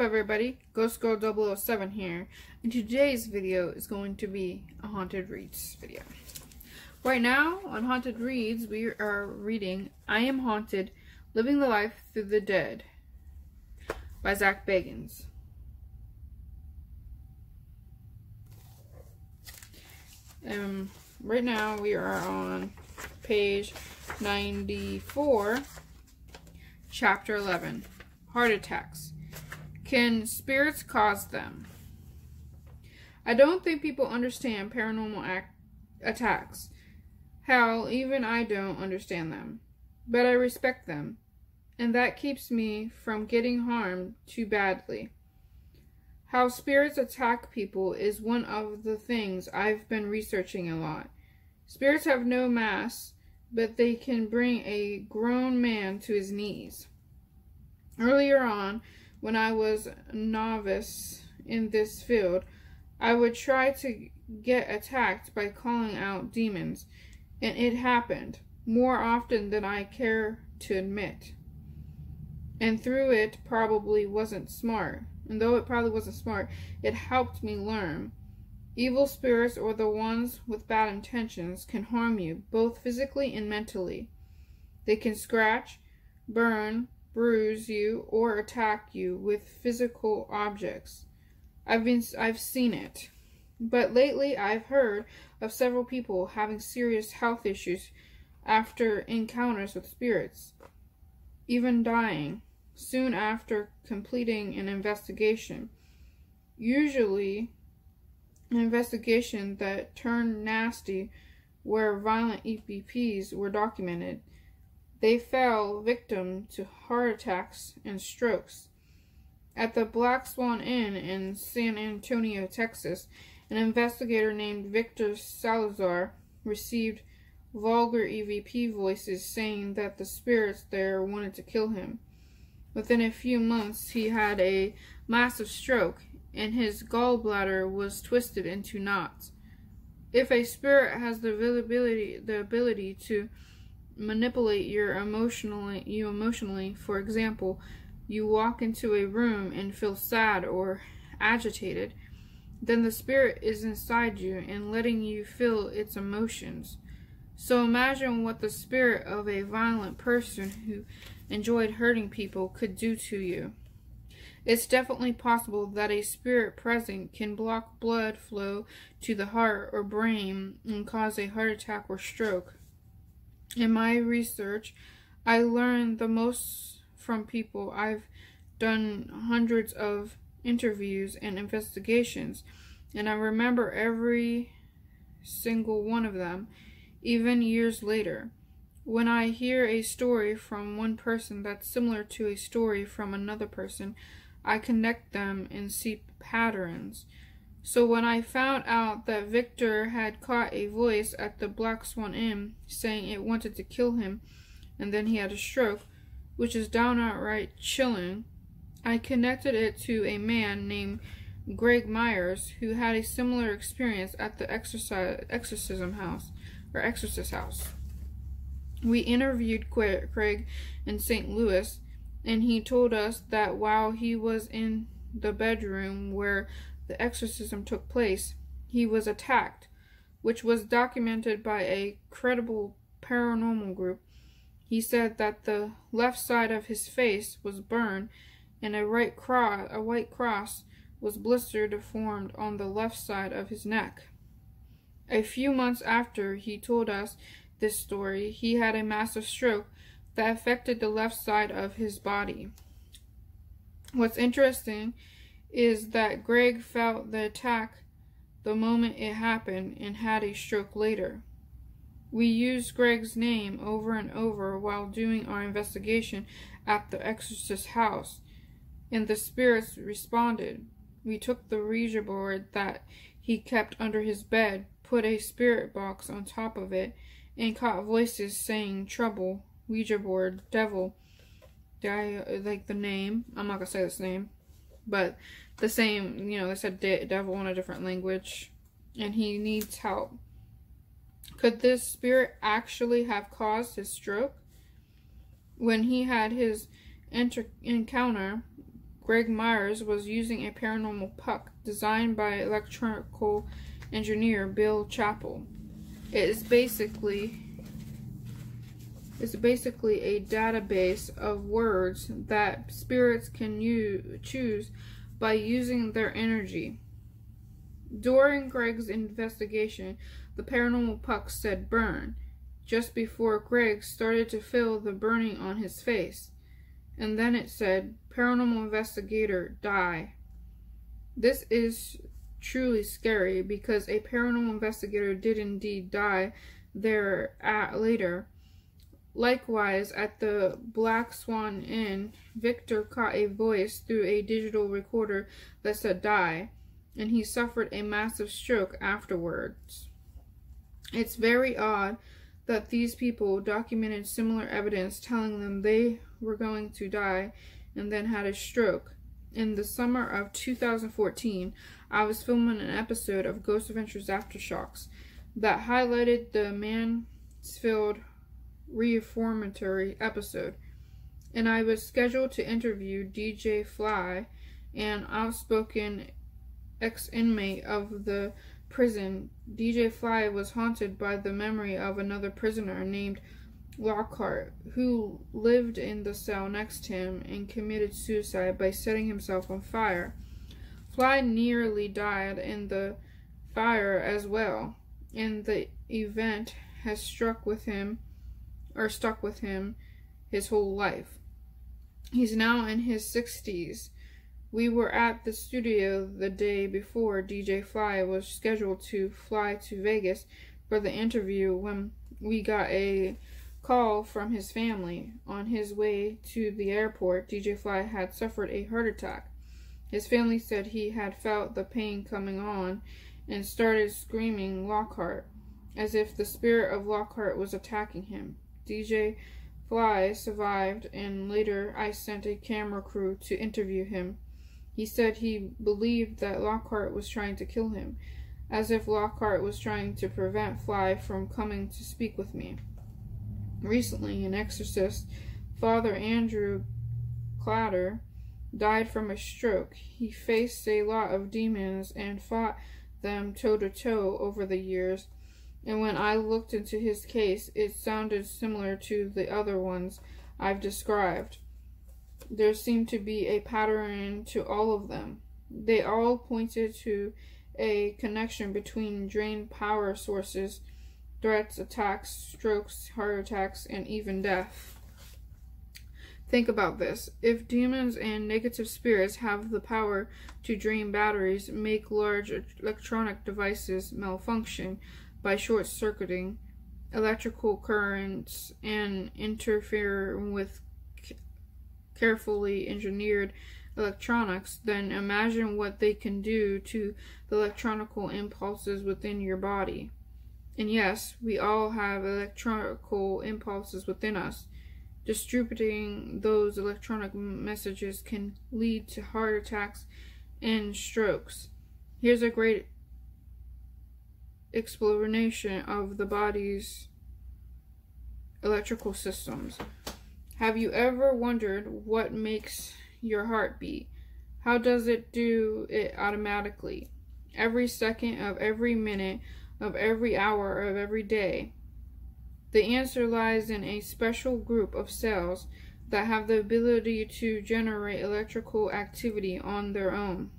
everybody, Ghost Girl 007 here, and today's video is going to be a Haunted Reads video. Right now, on Haunted Reads, we are reading I Am Haunted, Living the Life Through the Dead by Zak Bagans. Right now, we are on page 94, chapter 11, Heart Attacks. Can spirits cause them? I don't think people understand paranormal attacks. Hell, even I don't understand them. But I respect them. And that keeps me from getting harmed too badly. How spirits attack people is one of the things I've been researching a lot. Spirits have no mass, but they can bring a grown man to his knees. Earlier on, when I was a novice in this field, I would try to get attacked by calling out demons, and it happened more often than I care to admit. And though it probably wasn't smart, it helped me learn. Evil spirits, or the ones with bad intentions, can harm you, both physically and mentally. They can scratch, burn, bruise you, or attack you with physical objects. I've seen it. But lately I've heard of several people having serious health issues after encounters with spirits, even dying soon after completing an investigation. Usually an investigation that turned nasty, where violent EVPs were documented. They fell victim to heart attacks and strokes. At the Black Swan Inn in San Antonio, Texas, an investigator named Victor Salazar received vulgar EVP voices saying that the spirits there wanted to kill him. Within a few months, he had a massive stroke, and his gallbladder was twisted into knots. If a spirit has the ability to manipulate you emotionally, for example, you walk into a room and feel sad or agitated, then the spirit is inside you and letting you feel its emotions. So imagine what the spirit of a violent person who enjoyed hurting people could do to you. It's definitely possible that a spirit present can block blood flow to the heart or brain and cause a heart attack or stroke. In my research, I learned the most from people. I've done hundreds of interviews and investigations, and I remember every single one of them, even years later. When I hear a story from one person that's similar to a story from another person, I connect them and see patterns. So when I found out that Victor had caught a voice at the Black Swan Inn saying it wanted to kill him, and then he had a stroke, which is downright chilling, I connected it to a man named Greg Myers who had a similar experience at the exorcist house. We interviewed Craig in St. Louis, and he told us that while he was in the bedroom where the exorcism took place, he was attacked, which was documented by a credible paranormal group. He said that the left side of his face was burned, and a white cross was blistered formed on the left side of his neck. A few months after he told us this story, he had a massive stroke that affected the left side of his body. What's interesting is that Greg felt the attack the moment it happened and had a stroke later. We used Greg's name over and over while doing our investigation at the exorcist house, and the spirits responded. We took the Ouija board that he kept under his bed, put a spirit box on top of it, and caught voices saying trouble, Ouija board, devil. Like the name, I'm not gonna say this name, but the same, they said devil in a different language, and he needs help. Could this spirit actually have caused his stroke? When he had his encounter, Greg Myers was using a paranormal puck designed by electrical engineer Bill Chappell. It is basically a database of words that spirits can choose by using their energy. During Greg's investigation, the paranormal puck said burn, just before Greg started to feel the burning on his face. And then it said, paranormal investigator, die. This is truly scary because a paranormal investigator did indeed die there later. Likewise, at the Black Swan Inn, Victor caught a voice through a digital recorder that said die, and he suffered a massive stroke afterwards. It's very odd that these people documented similar evidence telling them they were going to die and then had a stroke. In the summer of 2014, I was filming an episode of Ghost Adventures Aftershocks that highlighted the Mansfield Reformatory episode, and I was scheduled to interview DJ Fly, an outspoken ex-inmate of the prison. DJ Fly was haunted by the memory of another prisoner named Lockhart, who lived in the cell next to him and committed suicide by setting himself on fire. Fly nearly died in the fire as well, and the event has stuck with him his whole life. He's now in his 60s. We were at the studio the day before DJ Fly was scheduled to fly to Vegas for the interview when we got a call from his family. On his way to the airport, DJ Fly had suffered a heart attack. His family said he had felt the pain coming on and started screaming Lockhart, as if the spirit of Lockhart was attacking him. DJ Fly survived, and later I sent a camera crew to interview him. He said he believed that Lockhart was trying to kill him, as if Lockhart was trying to prevent Fly from coming to speak with me. Recently, an exorcist, Father Andrew Clatter, died from a stroke. He faced a lot of demons and fought them toe-to-toe over the years, and when I looked into his case, it sounded similar to the other ones I've described. There seemed to be a pattern to all of them. They all pointed to a connection between drained power sources, threats, attacks, strokes, heart attacks, and even death. Think about this. If demons and negative spirits have the power to drain batteries, make large electronic devices malfunction by short-circuiting electrical currents, and interfere with carefully engineered electronics, then imagine what they can do to the electronical impulses within your body. And yes, we all have electronical impulses within us. Distributing those electronic messages can lead to heart attacks and strokes. Here's a great explanation of the body's electrical systems. Have you ever wondered what makes your heart beat? How does it do it automatically? Every second of every minute of every hour of every day? The answer lies in a special group of cells that have the ability to generate electrical activity on their own.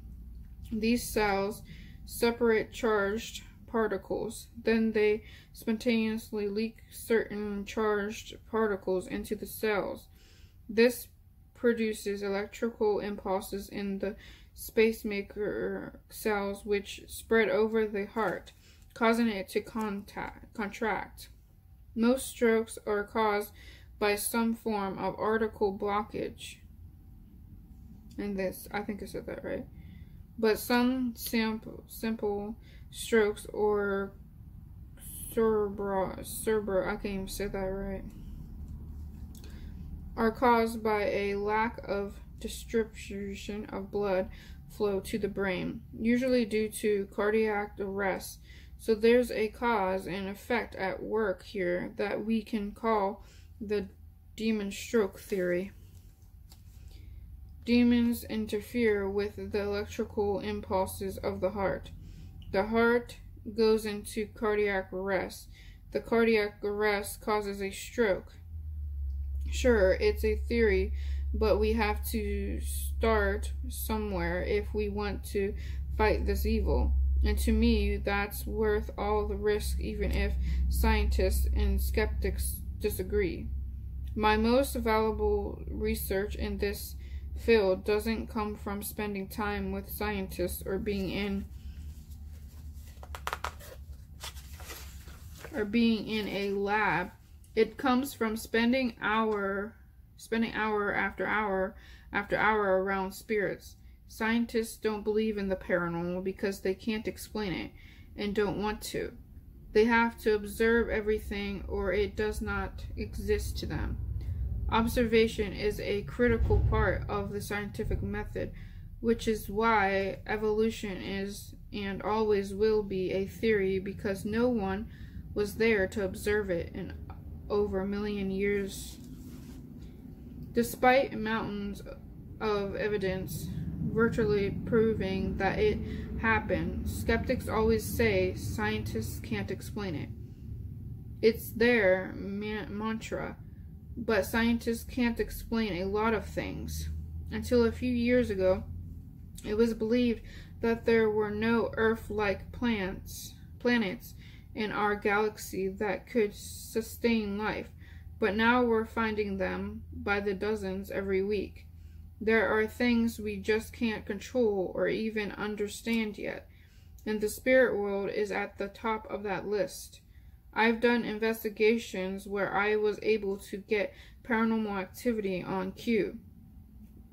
These cells separate charged particles, then they spontaneously leak certain charged particles into the cells. This produces electrical impulses in the pacemaker cells, which spread over the heart, causing it to contract. Most strokes are caused by some form of arterial blockage. And this, I think I said that right. But some simple strokes or cerebral, I can't even say that right, are caused by a lack of distribution of blood flow to the brain, usually due to cardiac arrest. So there's a cause and effect at work here that we can call the demon stroke theory. Demons interfere with the electrical impulses of the heart. The heart goes into cardiac arrest. The cardiac arrest causes a stroke. Sure, it's a theory, but we have to start somewhere if we want to fight this evil. And to me, that's worth all the risk, even if scientists and skeptics disagree. My most valuable research in this field doesn't come from spending time with scientists or being in a lab. It comes from spending hour after hour after hour around spirits. Scientists don't believe in the paranormal because they can't explain it and don't want to. They have to observe everything or it does not exist to them. Observation is a critical part of the scientific method, which is why evolution is and always will be a theory, because no one was there to observe it in over a million years. Despite mountains of evidence virtually proving that it happened, skeptics always say scientists can't explain it. It's their mantra, but scientists can't explain a lot of things. Until a few years ago, it was believed that there were no Earth-like planets in our galaxy that could sustain life, but now we're finding them by the dozens every week. There are things we just can't control or even understand yet, and the spirit world is at the top of that list. I've done investigations where I was able to get paranormal activity on cue,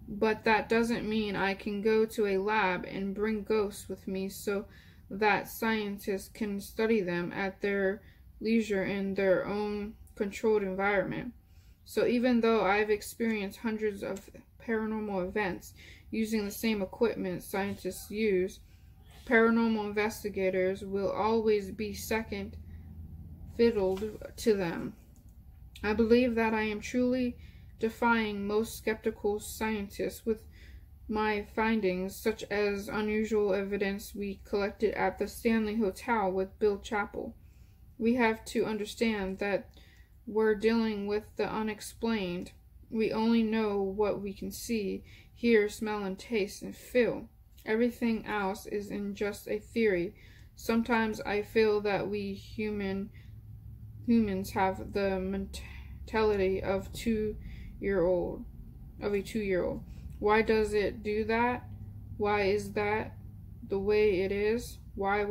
but that doesn't mean I can go to a lab and bring ghosts with me so that scientists can study them at their leisure in their own controlled environment. So even though I've experienced hundreds of paranormal events using the same equipment scientists use, paranormal investigators will always be second fiddle to them. I believe that I am truly defying most skeptical scientists with my findings, such as unusual evidence we collected at the Stanley Hotel with Bill Chappell. We have to understand that we're dealing with the unexplained. We only know what we can see, hear, smell, and taste, and feel. Everything else is in just a theory. Sometimes I feel that we humans have the mentality of a 2-year-old. Why does it do that? Why is that the way it is? Why?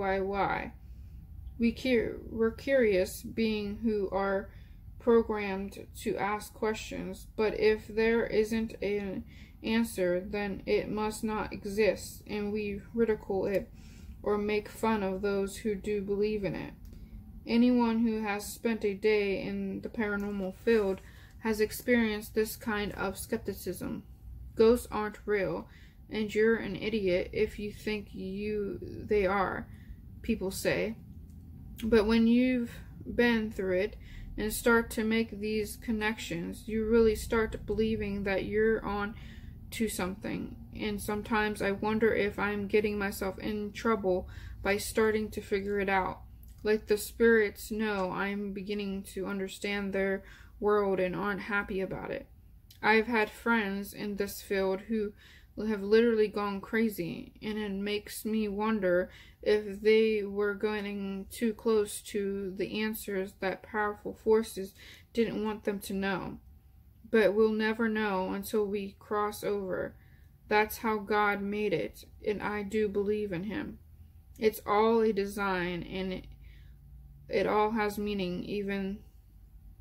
We're curious beings who are programmed to ask questions, but if there isn't an answer, then it must not exist, and we ridicule it or make fun of those who do believe in it. Anyone who has spent a day in the paranormal field has experienced this kind of skepticism. Ghosts aren't real, and you're an idiot if you think they are, people say. But when you've been through it and start to make these connections, you really start believing that you're on to something. And sometimes I wonder if I'm getting myself in trouble by starting to figure it out. Like the spirits know I'm beginning to understand their world and aren't happy about it. I've had friends in this field who have literally gone crazy, and it makes me wonder if they were getting too close to the answers that powerful forces didn't want them to know. But we'll never know until we cross over. That's how God made it, and I do believe in Him. It's all a design, and it all has meaning, even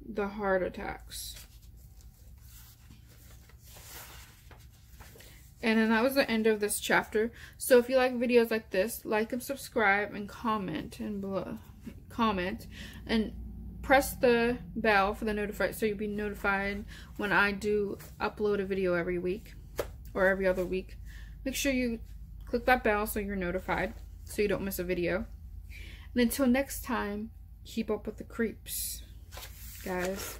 the heart attacks. And then that was the end of this chapter. So if you like videos like this, like and subscribe and comment and press the bell for the notified, so you'll be notified when I do upload a video every week or every other week. Make sure you click that bell so you're notified so you don't miss a video. And until next time, keep up with the creeps, guys.